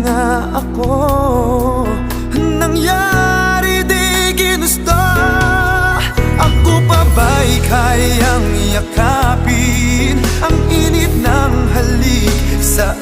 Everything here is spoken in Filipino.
nga ako. Nangyari di ginusto. Ako pa ba'y kayang yakapin ang init ng halik sa